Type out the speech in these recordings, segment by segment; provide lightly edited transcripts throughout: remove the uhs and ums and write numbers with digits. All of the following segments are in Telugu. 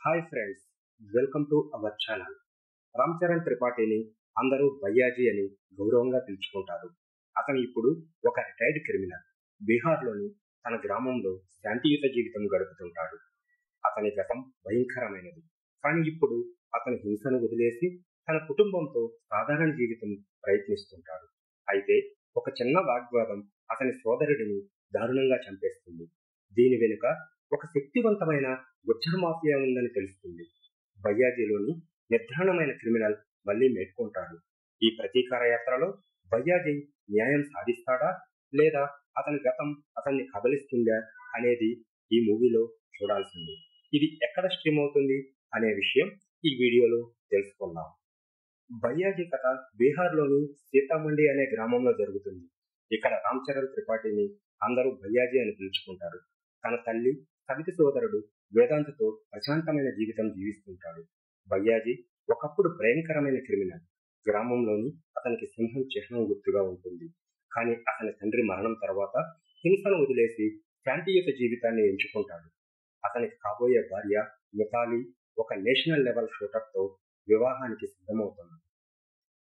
Hi friends, welcome to our channel. Ram Charan త్రిపాఠిని అందరూ భయ్యాజీ అని గౌరవంగా పిలుచుకుంటారు. అతను ఇప్పుడు ఒక రిటైర్డ్ క్రిమినల్. బీహార్లోని తన గ్రామంలో శాంతియుత జీవితం గడుపుతుంటాడు. అతని గతం భయంకరమైనది. కానీ ఇప్పుడు అతను హింసను వదిలేసి తన కుటుంబంతో సాధారణ జీవితం ప్రయత్నిస్తుంటాడు. అయితే ఒక చిన్న వాగ్వాదం అతని సోదరుడిని దారుణంగా చంపేస్తుంది. దీని వెనుక ఒక శక్తివంతమైన గుజ్జర్ మాఫియా ఉందని తెలుస్తుంది. భయ్యాజీలోని నిర్ధారణమైన క్రిమినల్ మళ్లీ మేల్కొంటాడు. ఈ ప్రతీకార యాత్రలో భయ్యాజీ న్యాయం సాధిస్తాడా లేదా అతని గతం అతన్ని కబలిస్తుందా అనేది ఈ మూవీలో చూడాల్సింది. ఇది ఎక్కడ స్ట్రీమ్ అవుతుంది అనే విషయం ఈ వీడియోలో తెలుసుకుందాం. భయ్యాజీ కథ బీహార్లోని సీతామండి అనే గ్రామంలో జరుగుతుంది. ఇక్కడ రామ్ చరణ్ త్రిపాఠిని అందరూ భయ్యాజీ అని పిలుచుకుంటారు. తన తల్లి సవితి సోదరుడు వేదాంతతో ప్రశాంతమైన జీవితం జీవిస్తుంటాడు. భయ్యాజీ ఒకప్పుడు భయంకరమైన క్రిమినల్. గ్రామంలోని అతనికి సింహం చిహ్నం గుర్తుగా ఉంటుంది. కానీ అతని తండ్రి మరణం తర్వాత హింసను వదిలేసి శాంతియుత జీవితాన్ని ఎంచుకుంటాడు. అతనికి కాబోయే భార్య మితాలి ఒక నేషనల్ లెవెల్ షూటర్తో వివాహానికి సిద్ధమవుతుంది.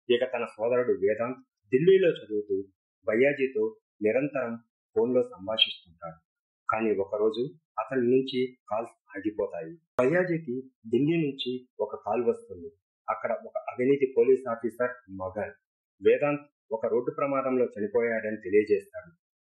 ఇక తన సోదరుడు వేదాంత్ ఢిల్లీలో చదువుతూ భయ్యాజీతో నిరంతరం ఫోన్లో సంభాషిస్తుంటాడు. కానీ ఒకరోజు అతని నుంచి కాల్స్ ఆగిపోతాయి. భయ్యాజీకి ఢిల్లీ నుంచి ఒక కాల్ వస్తుంది. అక్కడ ఒక అవినీతి పోలీస్ ఆఫీసర్ మగన్ వేదాంత్ ఒక రోడ్డు ప్రమాదంలో చనిపోయాడని తెలియజేస్తాడు.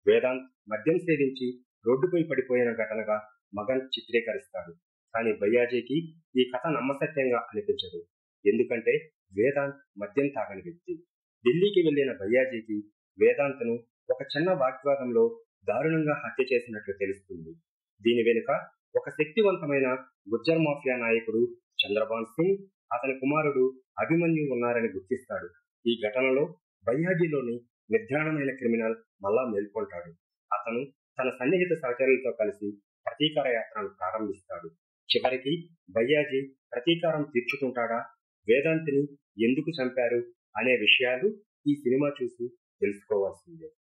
వేదాంత్ మద్యం సేవించి రోడ్డుపై పడిపోయిన ఘటనగా మగన్ చిత్రీకరిస్తాడు. కానీ భయ్యాజీకి ఈ కథ నమ్మసత్యంగా అనిపించదు. ఎందుకంటే వేదాంత్ మద్యం తాగని వ్యక్తి. ఢిల్లీకి వెళ్లిన భయ్యాజీకి వేదాంత్ను ఒక చిన్న వాగ్వాదంలో దారుణంగా హత్య చేసినట్లు తెలుస్తుంది. దీని వెనుక ఒక శక్తివంతమైన గుజ్జర్ మాఫియా నాయకుడు చంద్రబాన్ సింగ్, అతని కుమారుడు అభిమన్యు ఉన్నారని గుర్తిస్తాడు. ఈ ఘటనలో భయ్యాజీలోని నిర్ధారణమైన క్రిమినల్ మళ్ళా మేల్కొంటాడు. అతను తన సన్నిహిత సహచరులతో కలిసి ప్రతీకార యాత్రను ప్రారంభిస్తాడు. చివరికి భయ్యాజీ ప్రతీకారం తీర్చుకుంటాడా, వేదాంతిని ఎందుకు చంపారు అనే విషయాలు ఈ సినిమా చూసి తెలుసుకోవాల్సిందే.